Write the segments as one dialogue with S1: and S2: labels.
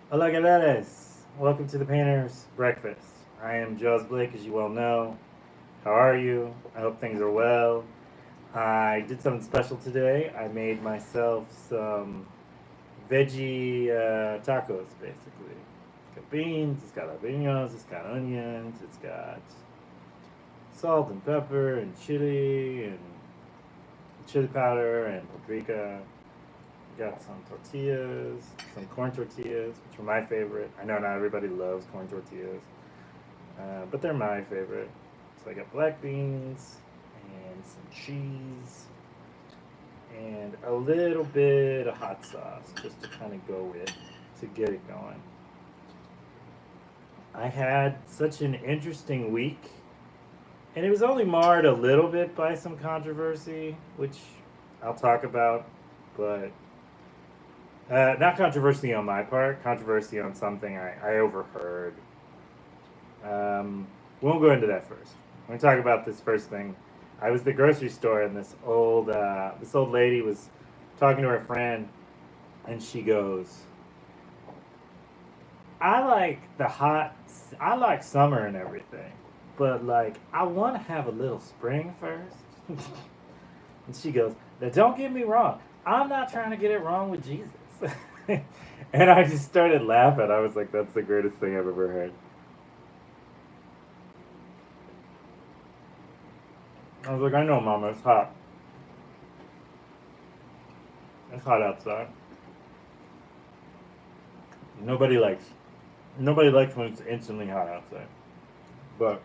S1: Hola Galeras! Welcome to the Painter's Breakfast. I am Jaws Blake, as you well know. How are you? I hope things are well. I did something special today. I made myself some veggie tacos, basically. It's got beans, it's got jalapenos, it's got onions, it's got salt and pepper and chili powder and paprika. Got some tortillas, some corn tortillas, which are my favorite. I know not everybody loves corn tortillas, but they're my favorite. So I got black beans and some cheese and a little bit of hot sauce just to kind of go with to get it going. I had such an interesting week, and it was only marred a little bit by some controversy, which I'll talk about, but not controversy on my part, controversy on something I overheard. We won't go into that first. Let me talk about this first thing. I was at the grocery store and this old lady was talking to her friend, and she goes, "I like I like summer and everything, but like I want to have a little spring first." And she goes, "Now don't get me wrong. I'm not trying to get it wrong with Jesus." And I just started laughing. I was like, "That's the greatest thing I've ever heard." I was like, "I know, Mama. It's hot. It's hot outside. Nobody likes nobody likes when it's instantly hot outside." But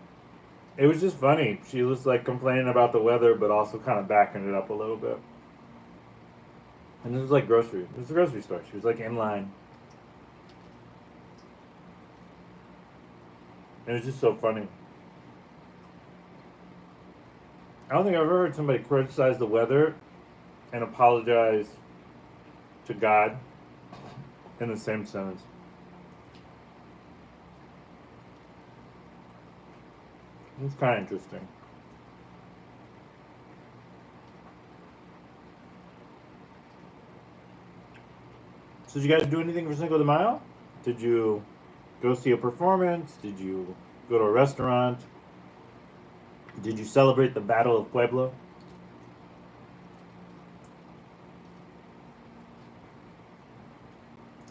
S1: it was just funny. She was like complaining about the weather, but also kind of backing it up a little bit. And this was like grocery. It was a grocery store. She was like in line. It was just so funny. I don't think I've ever heard somebody criticize the weather and apologize to God in the same sentence. It's kind of interesting. So, did you guys do anything for Cinco de Mayo? Did you go see a performance? Did you go to a restaurant? Did you celebrate the Battle of Pueblo?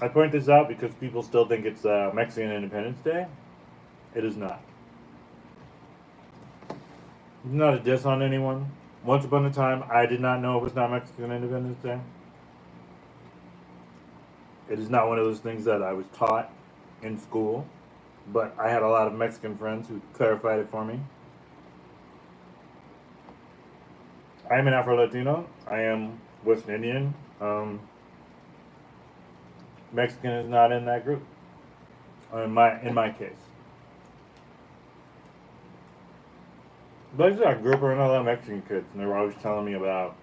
S1: I point this out because people still think it's Mexican Independence Day. It is not. It's not a diss on anyone. Once upon a time, I did not know it was not Mexican Independence Day. It is not one of those things that I was taught in school, but I had a lot of Mexican friends who clarified it for me. I am an Afro Latino. I am West Indian. Mexican is not in that group. In my case, but I grew up around a lot of Mexican kids, and they were always telling me about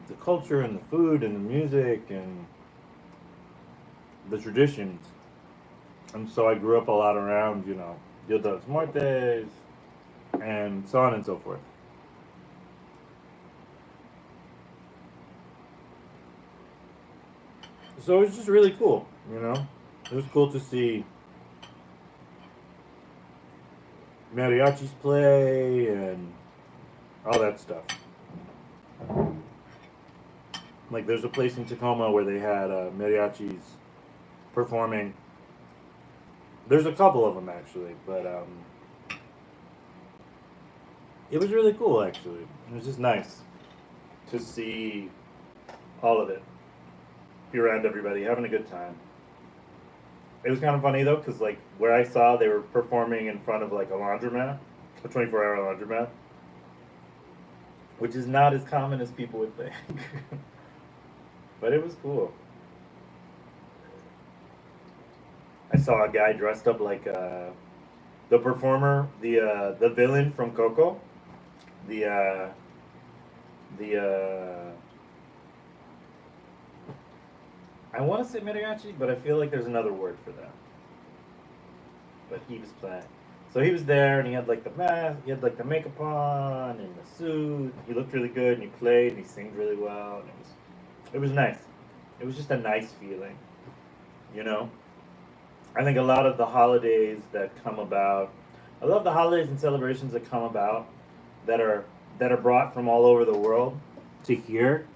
S1: the culture and the food and the music and the traditions. And so I grew up a lot around, Dia de los Muertes and so on and so forth. So it was just really cool. It was cool to see mariachis play and all that stuff. Like, there's a place in Tacoma where they had mariachis performing. There's a couple of them actually, but it was really cool actually. It was just nice to see all of it, be around everybody, having a good time. It was kind of funny though, because like where I saw they were performing in front of like a laundromat, a 24-hour laundromat, which is not as common as people would think. But it was cool. I saw a guy dressed up like the performer, the villain from Coco, the the I want to say mariachi, but I feel like there's another word for that. But he was playing. So he was there, and he had like the mask, he had like the makeup on, and the suit. He looked really good, and he played, and he sings really well, and it was nice. It was just a nice feeling, you know. I think a lot of the holidays that come about, I love the holidays and celebrations that come about that are that are brought from all over the world to here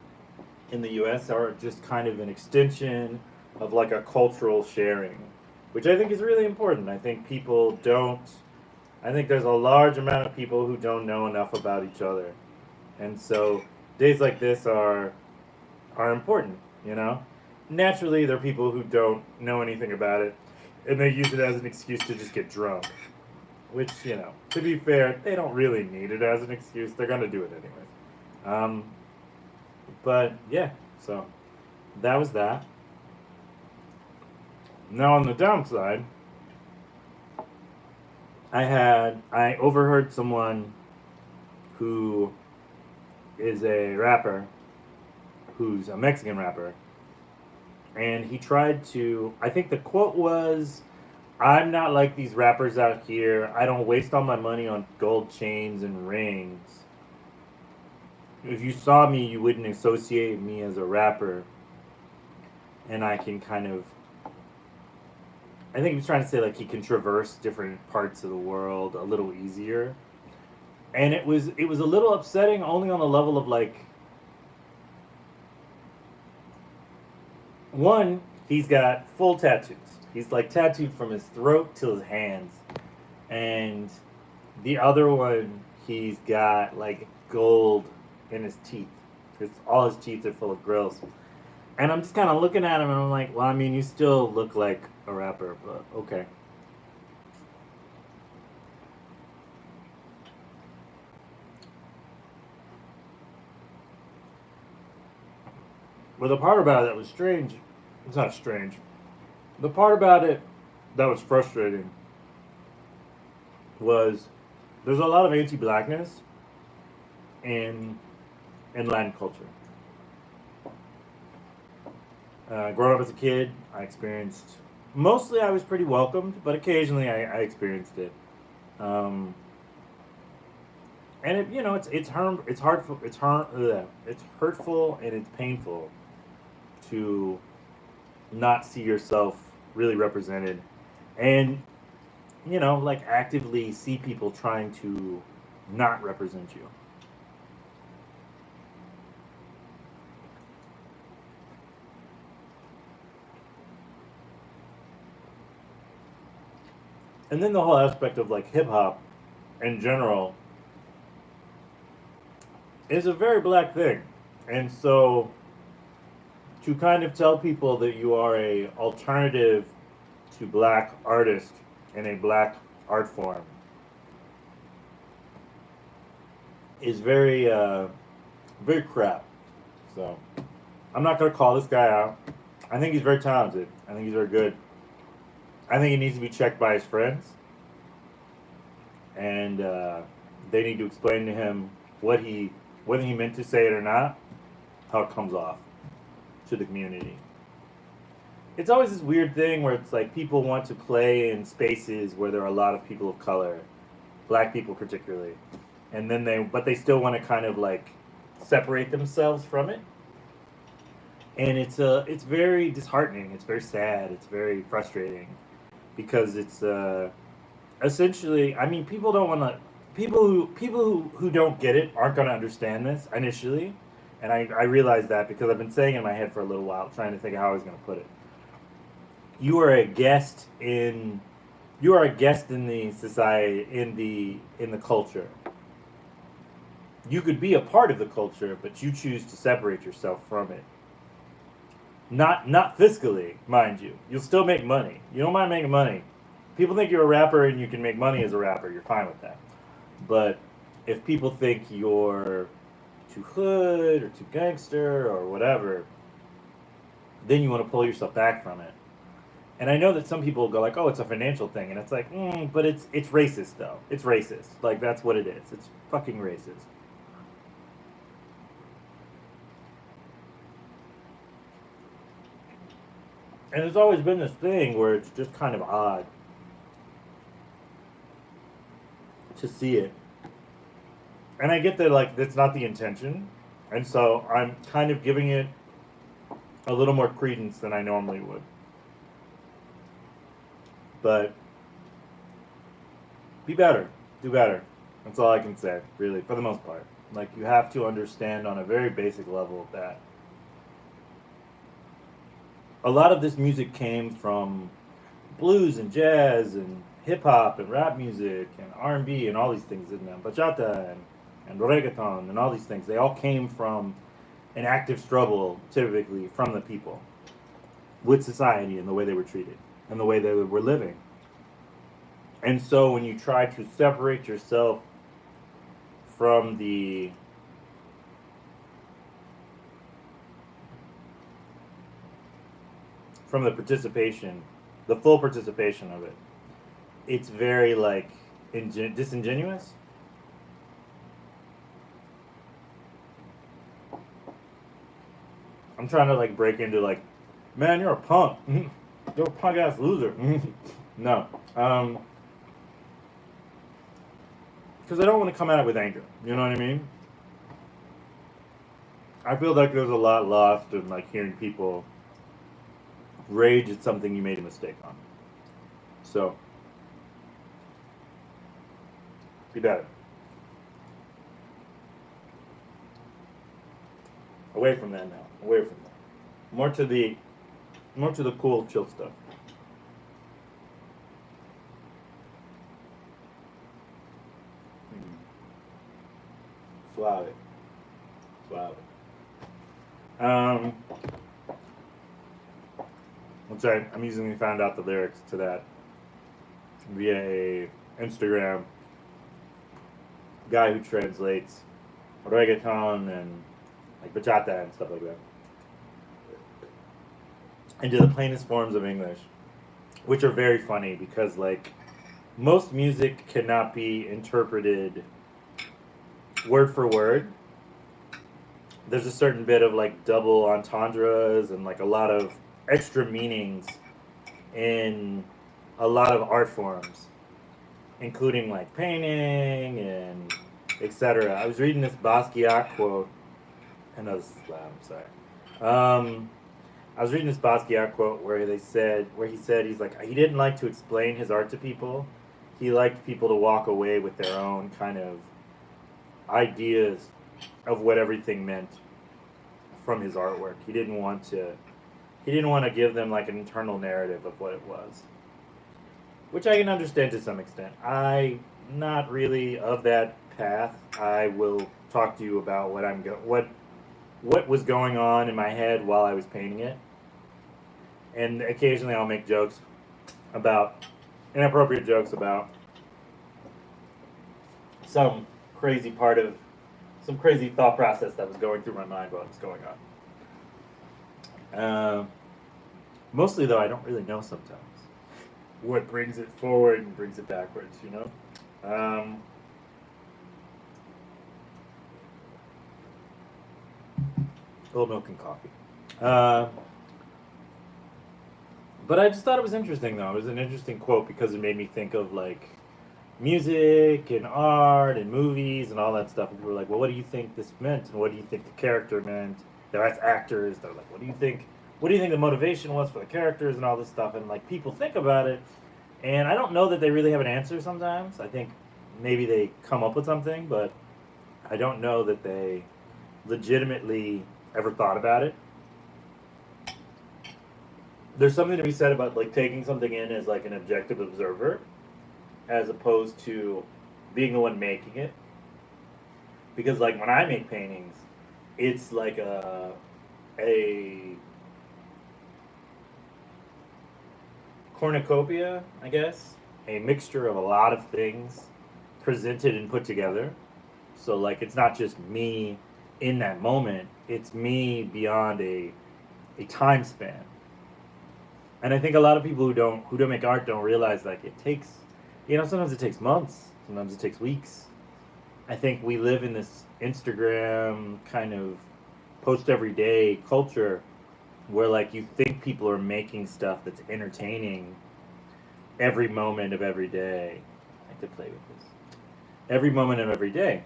S1: in the U.S. are just kind of an extension of like a cultural sharing, which I think is really important. I think people don't. I think there's a large amount of people who don't know enough about each other, and so days like this are important. You know, naturally there are people who don't know anything about it, and they use it as an excuse to just get drunk. Which, you know, to be fair, they don't really need it as an excuse. They're gonna do it anyways. Um, but yeah, so that was that. Now on the downside, I overheard someone who is a rapper, who's a Mexican rapper, and he tried to. I think the quote was, "I'm not like these rappers out here. I don't waste all my money on gold chains and rings. If you saw me, you wouldn't associate me as a rapper." And I can kind of. I think he was trying to say like he can traverse different parts of the world a little easier, and it was a little upsetting only on the level of like one, he's got full tattoos. He's like tattooed from his throat to his hands, and the other one he's got like gold in his teeth. All his teeth are full of grills. And I'm just kind of looking at him and I'm like, well, I mean, you still look like a rapper, but okay. But the part about it that was strange, it's not strange. The part about it that was frustrating was there's a lot of anti-blackness in in Latin culture. Growing up as a kid, I experienced mostly I was pretty welcomed, but occasionally I experienced it. Um, and it, you know, it's hurtful, it's hurtful and it's painful to not see yourself really represented, and you know, like actively see people trying to not represent you. And then the whole aspect of like hip hop in general is a very black thing, and so to kind of tell people that you are a alternative to black artist in a black art form is very crap. So I'm not gonna call this guy out. I think he's very talented. I think he's very good. I think he needs to be checked by his friends, and they need to explain to him what he whether he meant to say it or not, how it comes off to the community. It's always this weird thing where it's like people want to play in spaces where there are a lot of people of color, black people particularly, and then they still want to kind of like separate themselves from it, and it's very disheartening. It's very sad. It's very frustrating because it's essentially. I mean, people don't want to. People who don't get it aren't going to understand this initially, and I realize that because I've been saying it in my head for a little while, trying to think of how I was going to put it. You are a guest in you are a guest in the society in the culture. You could be a part of the culture, but you choose to separate yourself from it. Not fiscally, mind you. You'll still make money. You don't mind making money. People think you're a rapper and you can make money as a rapper. You're fine with that. But if people think you're too hood or too gangster or whatever, then you want to pull yourself back from it. And I know that some people go like, "Oh, it's a financial thing," and it's like, but it's racist though. It's racist. Like that's what it is. It's fucking racist. And there's always been this thing where it's just kind of odd to see it. And I get that like that's not the intention, and so I'm kind of giving it a little more credence than I normally would. But be better, do better. That's all I can say, really, for the most part. Like, you have to understand on a very basic level that a lot of this music came from blues and jazz and hip hop and rap music and R&B and all these things in them, bachata and reggaeton and all these things. They all came from an active struggle, typically from the people, with society and the way they were treated and the way they were living. And so when you try to separate yourself from the participation, the full participation of it, it's very like disingenuous. I'm trying to like break into like, man, you're a punk. You're a punk ass loser. No, because I don't want to come at it with anger. You know what I mean? I feel like there's a lot lost in like hearing people rage at something you made a mistake on. So be better. Away from that now. Away from that. More to the cool, chill stuff. Suave. Suave. Um, which I'm using found out the lyrics to that via a Instagram guy who translates reggaeton and like bachata and stuff like that into the plainest forms of English, which are very funny because like most music cannot be interpreted word for word. There's a certain bit of like double entendres and like a lot of extra meanings in a lot of art forms, including like painting and etc. I was reading this Basquiat quote. I know this is loud. I'm sorry. I was reading this Basquiat quote where he said he's like he didn't like to explain his art to people. He liked people to walk away with their own kind of ideas of what everything meant from his artwork. He didn't want to give them like an internal narrative of what it was, which I can understand to some extent. I not really of that path. I will talk to you about what was going on in my head while I was painting it, and occasionally I'll make jokes about inappropriate jokes about some crazy part of some crazy thought process that was going through my mind while it was going on. Mostly though, I don't really know sometimes what brings it forward and brings it backwards. You know. A little milk and coffee. Uh, but I just thought it was interesting though. It was an interesting quote because it made me think of like music and art and movies and all that stuff. And people were like, "Well, what do you think this meant? And what do you think the character meant?" They're as actors. They're like, "What do you think? What do you think the motivation was for the characters and all this stuff?" And like people think about it, and I don't know that they really have an answer. Sometimes I think maybe they come up with something, but I don't know that they legitimately ever thought about it. There's something to be said about like taking something in as like an objective observer as opposed to being the one making it. Because like when I make paintings, it's like a cornucopia, I guess, a mixture of a lot of things presented and put together. So like it's not just me in that moment, it's me beyond a time span. And I think a lot of people who don't make art don't realize like it takes, sometimes it takes months, sometimes it takes weeks. I think we live in this Instagram kind of post every day culture where like you think people are making stuff that's entertaining every moment of every day. I like to play with this. Every moment of every day.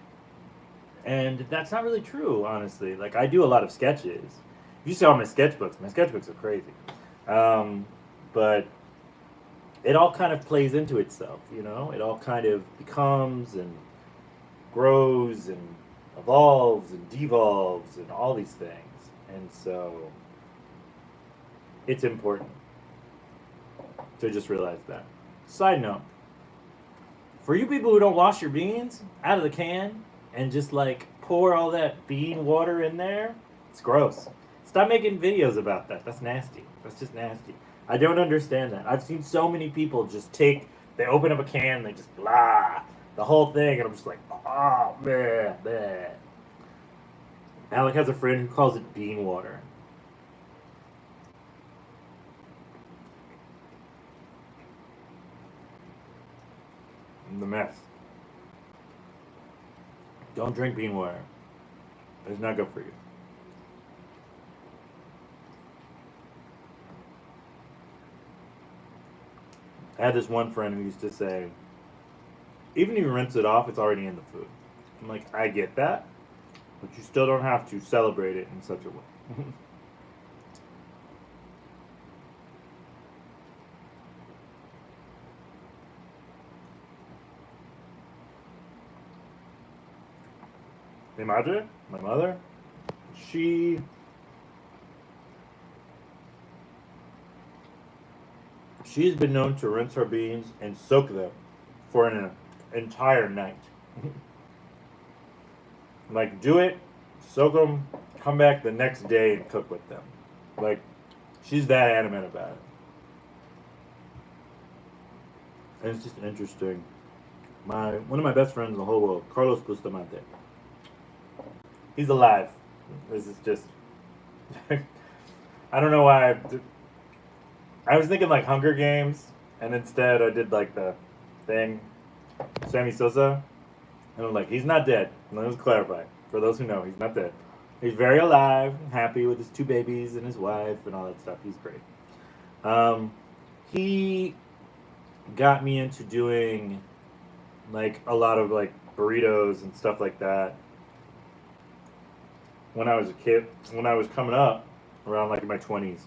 S1: And that's not really true, honestly. Like I do a lot of sketches You see all my sketchbooks. My sketchbooks are crazy. But it all kind of plays into itself, you know? It all kind of becomes and grows and evolves and devolves and all these things. And so it's important to just realize that. Side note, for you people who don't wash your beans out of the can and just like pour all that bean water in there, it's gross. Stop making videos about that. That's nasty. That's just nasty. I don't understand that. I've seen so many people just they open up a can, they just blah, the whole thing, and I'm just like, oh, bleh, bleh. Alec has a friend who calls it bean water. The mess. Don't drink bean water. It's not good for you. I had this one friend who used to say, even if you rinse it off, it's already in the food. I'm like, I get that, but you still don't have to celebrate it in such a way. Mi madre, my mother, she she's been known to rinse her beans and soak them for an entire night. Like, do it, soak them, come back the next day and cook with them. Like, she's that adamant about it. And it's just interesting. One of my best friends in the whole world, Carlos Bustamante. He's alive. This is just. I don't know why. I was thinking like Hunger Games, and instead I did like the thing, Sammy Sosa, and I'm like, he's not dead. Let us clarify. For those who know, he's not dead. He's very alive, happy with his 2 babies and his wife and all that stuff. He's great. He got me into doing like a lot of like burritos and stuff like that when I was a kid. When I was coming up, around like in my 20s,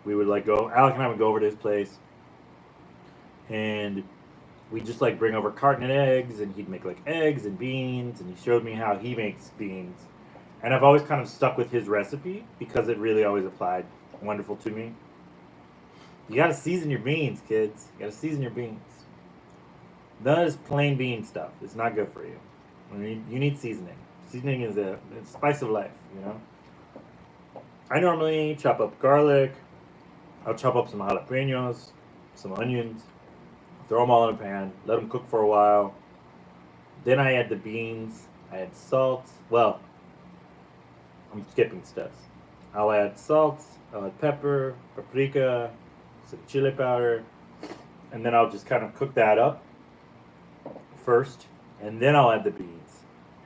S1: we would like go. Alec and I would go over to his place, and we just like bring over carton and eggs, and he'd make like eggs and beans, and he showed me how he makes beans, and I've always kind of stuck with his recipe because it really always applied wonderful to me. You gotta season your beans, kids. You gotta season your beans. None of this plain bean stuff. It's not good for you. You need seasoning. Seasoning is a spice of life, you know? I normally chop up garlic. I'll chop up some jalapenos, some onions, throw them all in a pan, let them cook for a while. Then I add the beans. I add salt. Well, I'm skipping steps. I'll add salt, I'll add pepper, paprika, some chili powder, and then I'll just kind of cook that up first, and then I'll add the beans.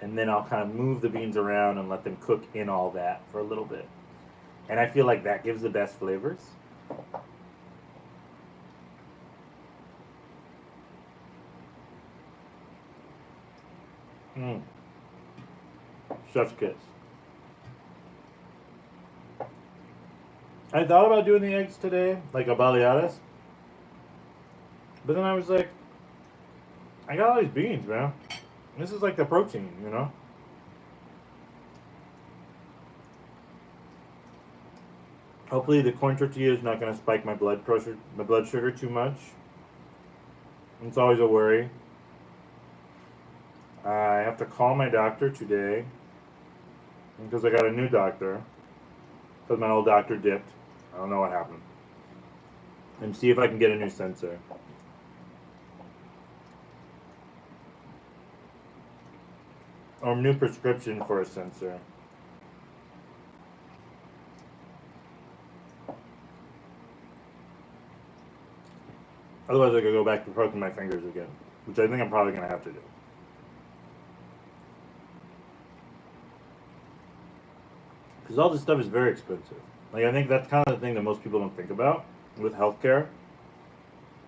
S1: And then I'll kind of move the beans around and let them cook in all that for a little bit. And I feel like that gives the best flavors. Mmm. Chef's kiss. I thought about doing the eggs today, like a baleadas. But then I was like, I got all these beans, man. This is like the protein, you know? Hopefully the corn tortilla is not going to spike my blood pressure, my blood sugar too much. It's always a worry. I have to call my doctor today because I got a new doctor because my old doctor dipped. I don't know what happened. And see if I can get a new sensor. Or a new prescription for a sensor. Otherwise, I could go back to poking my fingers again, which I think I'm probably going to have to do. Because all this stuff is very expensive. Like, I think that's kind of the thing that most people don't think about with healthcare.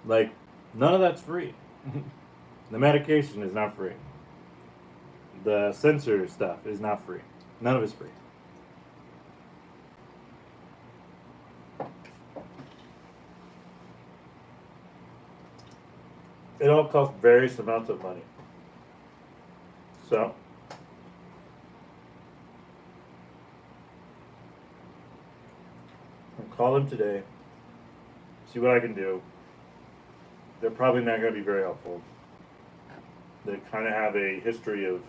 S1: Like, none of that's free. The medication is not free. The sensor stuff is not free. None of it's free. It all costs various amounts of money. So, I'll call them today, see what I can do. They're probably not going to be very helpful. They kind of have a history of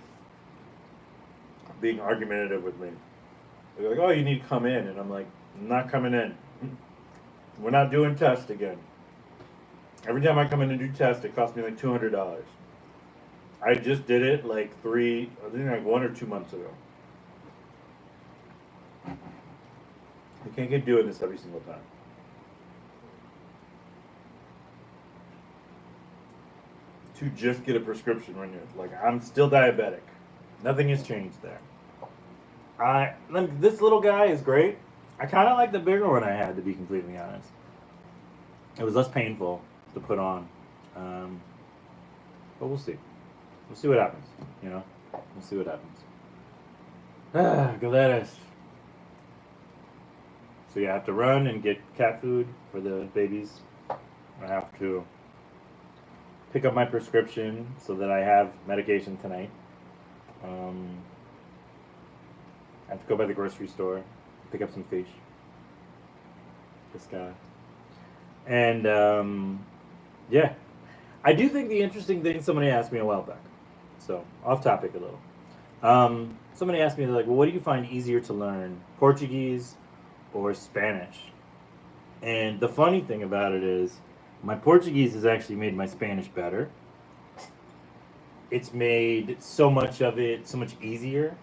S1: being argumentative with me. They're like, oh, you need to come in. And I'm like, I'm not coming in. We're not doing tests again. Every time I come in and do tests, it costs me like $200. I just did it like I think like 1 or 2 months ago. I can't keep doing this every single time. To just get a prescription renewed. Like, I'm still diabetic. Nothing has changed there. This little guy is great. I kind of like the bigger one I had, to be completely honest. It was less painful to put on. But we'll see. We'll see what happens, you know? We'll see what happens. Galeras. So you have to run and get cat food for the babies. I have to pick up my prescription so that I have medication tonight. I have to go by the grocery store, pick up some fish. This guy. And, yeah. I do think the interesting thing, somebody asked me a while back, so off topic a little. Somebody asked me, like, well, what do you find easier to learn, Portuguese or Spanish? And the funny thing about it is, my Portuguese has actually made my Spanish better. It's made so much of it so much easier.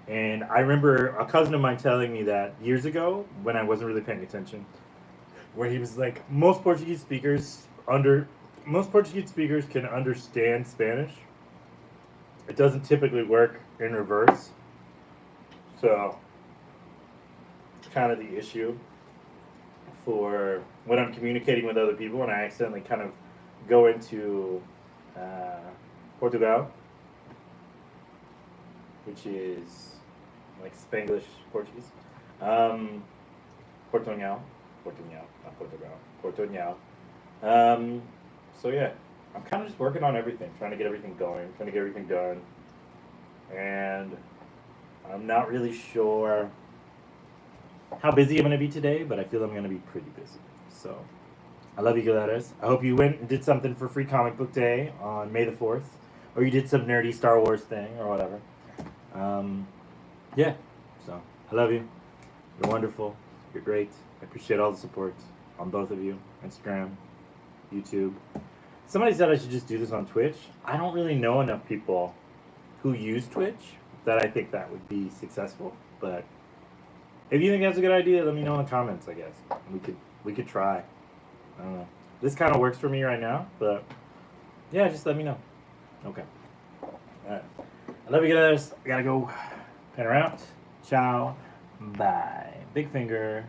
S1: And I remember a cousin of mine telling me that years ago, when I wasn't really paying attention, where he was like, most Portuguese speakers can understand Spanish. It doesn't typically work in reverse. So, it's kind of the issue for when I'm communicating with other people and I accidentally kind of go into Portugal, which is like Spanglish Portuguese. Portunhol, not Portugal, Portunhol. So yeah, I'm kind of just working on everything, trying to get everything going, trying to get everything done, and I'm not really sure how busy I'm going to be today, but I feel I'm going to be pretty busy. So, I love you, Galeras. I hope you went and did something for Free Comic Book Day on May the 4th, or you did some nerdy Star Wars thing, or whatever. Yeah, so, I love you. You're wonderful. You're great. I appreciate all the support on both of you. Instagram, YouTube. Somebody said I should just do this on Twitch. I don't really know enough people who use Twitch that I think that would be successful, but if you think that's a good idea, let me know in the comments, I guess. We could try. I don't know. This kind of works for me right now, but yeah, just let me know. Okay. Alright. I love you guys. I gotta go. Pen her out. Ciao. Bye. Big finger.